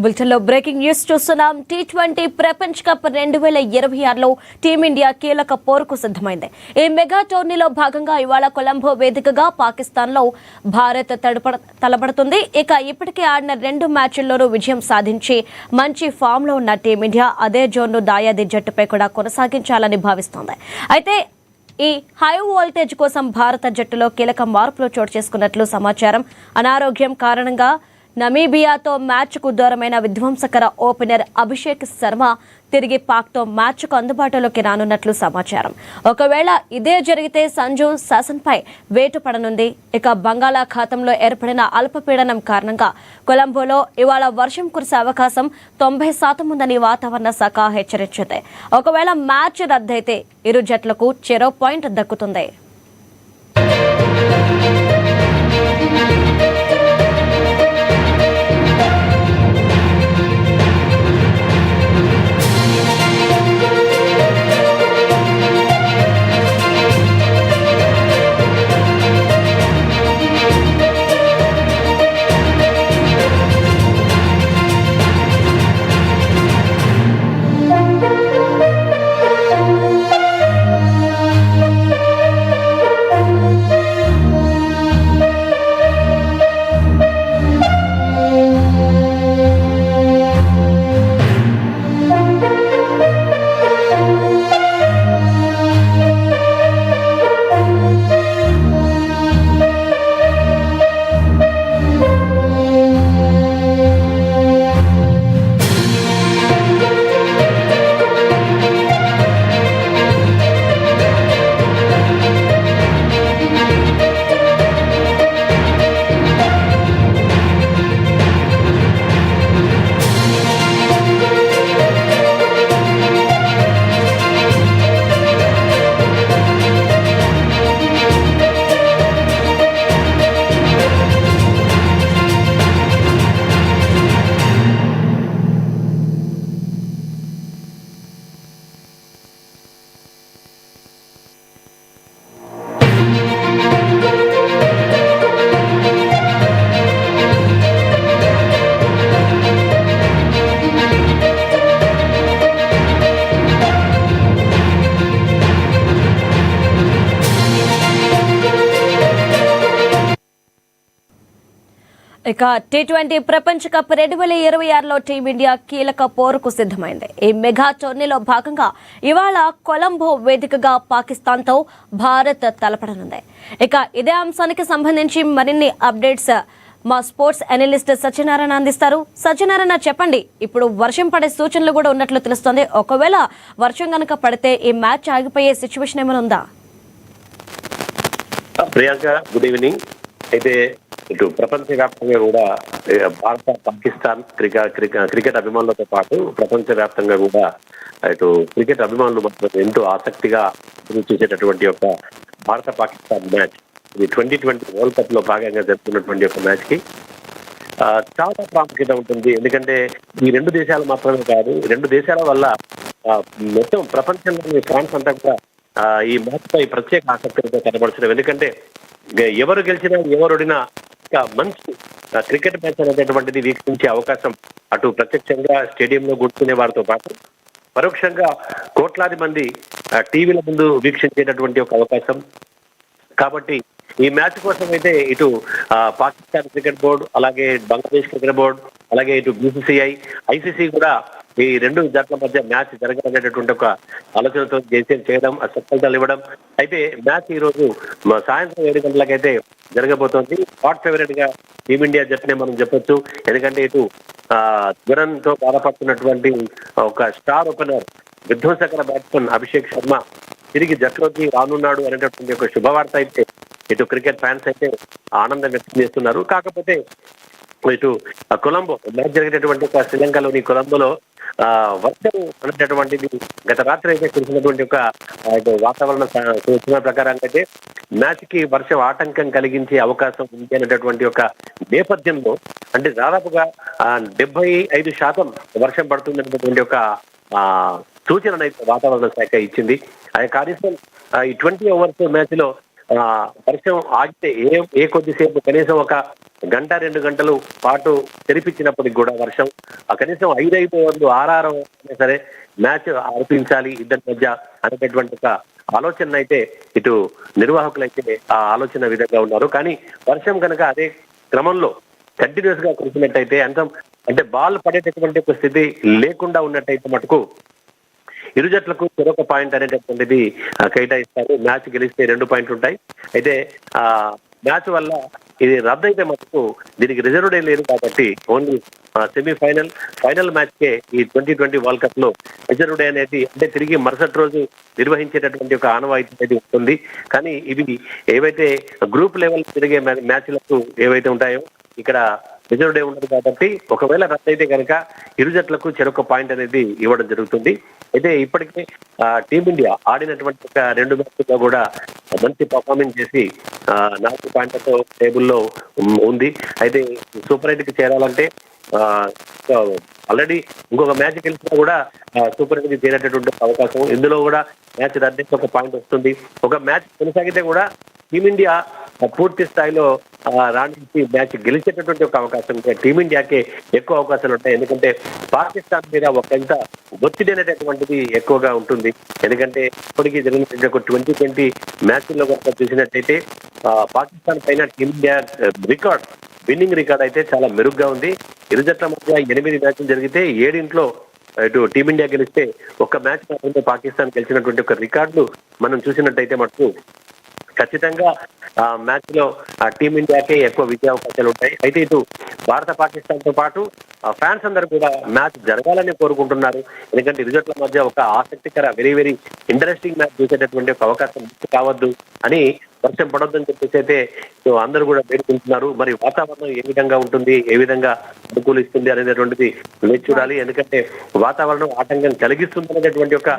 బులెటిన్లో breaking news చూస్తున్నాం. T20 ప్రపంచ కప్ 2026లో టీమిండియా కీలక పోరుకు సిద్ధమైంది. ఈ మెగా టోర్నీలో భాగంగా ఇవాళ కొలంబో వేదికగా పాకిస్తాన్లో భారత్ తలపడుతుంది. ఇక ఇప్పటికే ఆడిన 2 మ్యాచ్ల్లోనూ విజయం సాధించి మంచి ఫామ్లో ఉన్న టీమిండియా అదే జోన్ను దాయాది జట్టుపై కూడా కొనసాగించాలని భావిస్తోంది. అయితే ఈ హై వోల్టేజ్ కోసం భారత జట్టులో కీలక మార్పులు చోటు చేసుకున్నట్లు సమాచారం. అనారోగ్యం కారణంగా నమీబియాతో మ్యాచ్కు దూరమైన విధ్వంసకర ఓపెనర్ అభిషేక్ శర్మ తిరిగి పాక్తో మ్యాచ్కు అందుబాటులోకి రానున్నట్లు సమాచారం. ఒకవేళ ఇదే జరిగితే సంజు శాసన్పై వేటు పడనుంది. ఇక బంగాళాఖాతంలో ఏర్పడిన అల్పపీడనం కారణంగా కొలంబోలో ఇవాళ వర్షం కురిసే అవకాశం 90% ఉందని వాతావరణ శాఖ హెచ్చరించింది. ఒకవేళ మ్యాచ్ రద్దయితే ఇరు జట్లకు చెరో పాయింట్ దక్కుతుంది. ఇక టీ20 ప్రపంచ కప్ 2026లో టీమిండియా కీలక పోరుకు సిద్ధమైంది. ఈ మెగా టోర్నీలో భాగంగా ఇవాళ కొలంబో వేదికగా పాకిస్తాన్తో భారత్ తలపడనుంది. ఇక ఇదే అంశానికి సంబంధించి మరిన్ని అప్డేట్స్ మా స్పోర్ట్స్ అనలిస్ట్ సత్యనారాయణ అందిస్తారు. సత్యనారాయణ, చెప్పండి. ఇప్పుడు వర్షం పడే సూచనలు కూడా ఉన్నట్లు తెలుస్తోంది. ఒకవేళ వర్షం కనుక పడితే ఈ మ్యాచ్ ఆగిపోయే సిచ్యువేషన్ ఏమైనా ఉందా? Priyanka, good evening. అయితే ఇటు ప్రపంచవ్యాప్తంగా కూడా భారత పాకిస్తాన్ క్రికెట్ అభిమానులతో పాటు ప్రపంచవ్యాప్తంగా కూడా ఇటు క్రికెట్ అభిమానులు మాత్రం ఎంతో ఆసక్తిగా చూసేటటువంటి యొక్క భారత పాకిస్తాన్ మ్యాచ్, ఇది 2020 వరల్డ్ కప్ లో భాగంగా జరుగుతున్నటువంటి ఒక మ్యాచ్ కి చాలా ప్రాముఖ్యత ఉంటుంది. ఎందుకంటే ఈ 2 దేశాలు మాత్రమే కాదు, 2 దేశాల వల్ల మొత్తం ప్రపంచంలోని ఫ్రాన్స్ అంతా కూడా ఈ మ్యాచ్ పై ప్రత్యేక ఆసక్తితో కనబడుతున్నారు. ఎందుకంటే ఎవరు గెలిచినా ఎవరుడినా మంచి క్రికెట్ మ్యాచ్ అనేటటువంటిది వీక్షించే అవకాశం అటు ప్రత్యక్షంగా స్టేడియంలో కూర్చునే వారితో పాటు పరోక్షంగా కోట్లాది మంది టీవీల ముందు వీక్షించేటటువంటి ఒక అవకాశం. కాబట్టి ఈ మ్యాచ్ కోసం అయితే ఇటు పాకిస్తాన్ క్రికెట్ బోర్డు, అలాగే బంగ్లాదేశ్ క్రికెట్ బోర్డు, అలాగే ఇటు బీసీసీఐ, ఐసీసీ కూడా ఈ 2 జట్ల మధ్య మ్యాచ్ జరగాలనేటటువంటి ఒక ఆలోచనతో చేయడం, సఫలతలు ఇవ్వడం. అయితే మ్యాచ్ ఈ రోజు సాయంత్రం 7 గంటలకైతే జరగబోతోంది. హాట్ ఫేవరెట్ గా టీమిండియా జట్టునే మనం చెప్పొచ్చు. ఎందుకంటే ఇటు జ్వరంతో బాధపడుతున్నటువంటి ఒక స్టార్ ఓపెనర్, విధ్వంసకర బ్యాట్స్మెన్ అభిషేక్ శర్మ తిరిగి జట్టులోకి రానున్నాడు అనేటటువంటి ఒక శుభవార్త అయితే ఇటు క్రికెట్ ఫ్యాన్స్ అయితే ఆనందం వ్యక్తం చేస్తున్నారు. కాకపోతే ఇటు కొలంబో మ్యాచ్ జరిగేటటువంటి శ్రీలంకలోని కొలంబోలో వర్షం అనేటటువంటిది గత రాత్రి అయితే కురిసినటువంటి ఒక వాతావరణ సూచన ప్రకారంగా అయితే మ్యాచ్ కి వర్షం ఆటంకం కలిగించే అవకాశం ఉంది అనేటటువంటి ఒక నేపథ్యంలో, అంటే దాదాపుగా 75% వర్షం పడుతుందనేటువంటి ఒక సూచన వాతావరణ శాఖ ఇచ్చింది. కనీసం ఈ 20 ఓవర్స్ మ్యాచ్ లో వర్షం ఆగితే ఏ కొద్దిసేపు కనీసం ఒక గంట 2 గంటలు పాటు తెరిపించినప్పటికి కూడా వర్షం కనీసం 5 ఓవర్లు 6 అయినా సరే మ్యాచ్ ఆడిపించాలి ఇద్దరి మధ్య అనేటటువంటి ఒక ఆలోచన అయితే ఇటు నిర్వాహకులైతే ఆ ఆలోచన విధంగా ఉన్నారు. కానీ వర్షం కనుక అదే క్రమంలో కంటిన్యూస్ గా కురిసినట్టయితే అంటే బాల్ పడేటటువంటి ఒక స్థితి లేకుండా ఉన్నట్టయితే మటుకు ఇరు జట్లకు చెరొక పాయింట్ అనేటటువంటిది కేటాయిస్తారు. మ్యాచ్ గెలిస్తే 2 పాయింట్లు ఉంటాయి. అయితే మ్యాచ్ వల్ల ఇది రద్దయితే మటుకు దీనికి రిజర్వ్ డే లేదు కాబట్టి ఓన్లీ ఫైనల్ మ్యాచ్ కే ఈ 2020 వరల్డ్ కప్ లో రిజర్వ్ డే అనేది అంటే తిరిగి మరుసటి రోజు నిర్వహించేటటువంటి ఒక ఆనవాయితీ అనేది ఉంటుంది. కానీ ఇవి ఏవైతే గ్రూప్ లెవెల్ తిరిగే మ్యాచ్లకు ఏవైతే ఉంటాయో ఇక్కడ రిజర్వ్ డే ఉండదు కాబట్టి ఒకవేళ రద్దయితే కనుక ఇరు జట్లకు చెరొక పాయింట్ అనేది ఇవ్వడం జరుగుతుంది. అయితే ఇప్పటికే టీమిండియా ఆడినటువంటి ఒక 2 మ్యాచ్ల్లో కూడా మంచి పర్ఫార్మెన్స్ చేసి 4 పాయింట్లతో టేబుల్లో ఉంది. అయితే సూపర్ 8కి చేరాలంటే ఆల్రెడీ ఇంకొక మ్యాచ్ గెలిచినా కూడా సూపర్ 8కి చేరేటటువంటి అవకాశం. ఇందులో కూడా మ్యాచ్ రద్దయితే ఒక పాయింట్ వస్తుంది. ఒక మ్యాచ్ కొనసాగితే కూడా టీమిండియా పూర్తి స్థాయిలో రాణించి మ్యాచ్ గెలిచేటటువంటి ఒక అవకాశం ఉంటాయి. టీమిండియాకే ఎక్కువ అవకాశాలు ఉంటాయి. ఎందుకంటే పాకిస్తాన్ మీద ఒకంత ఒత్తిడి అనేటటువంటిది ఎక్కువగా ఉంటుంది. ఎందుకంటే ఇప్పటికీ జరిగినటువంటి ఒక 2020 మ్యాచ్ల్లో కనుక చూసినట్టయితే పాకిస్తాన్ పైన టీమిండియా విన్నింగ్ రికార్డ్ అయితే చాలా మెరుగ్గా ఉంది. ఇరు జట్ల మధ్య 8 మ్యాచ్లు జరిగితే 7 ఇటు టీమిండియా గెలిస్తే ఒక్క మ్యాచ్ మాత్రమే పాకిస్తాన్ గెలిచినటువంటి ఒక రికార్డులు మనం చూసినట్టయితే మటుకు ఖచ్చితంగా మ్యాచ్ లో టీమిండియాకే ఎక్కువ విజయావకాశాలు ఉంటాయి. అయితే ఇటు భారత పాకిస్తాన్ తో పాటు ఫ్యాన్స్ అందరూ కూడా మ్యాచ్ జరగాలని కోరుకుంటున్నారు. ఎందుకంటే ఇరు జట్ల మధ్య ఒక ఆసక్తికర వెరీ ఇంట్రెస్టింగ్ మ్యాచ్ చూసేటటువంటి ఒక అవకాశం కావద్దు అని వర్షం పడొద్దని చెప్పేసి అయితే అందరూ కూడా వేడుకుంటున్నారు. మరి వాతావరణం ఏ విధంగా ఉంటుంది, ఏ విధంగా అనుకూలిస్తుంది అనేటటువంటిది వేచి చూడాలి. ఎందుకంటే వాతావరణం ఆటంకం కలిగిస్తుంది అనేటటువంటి ఒక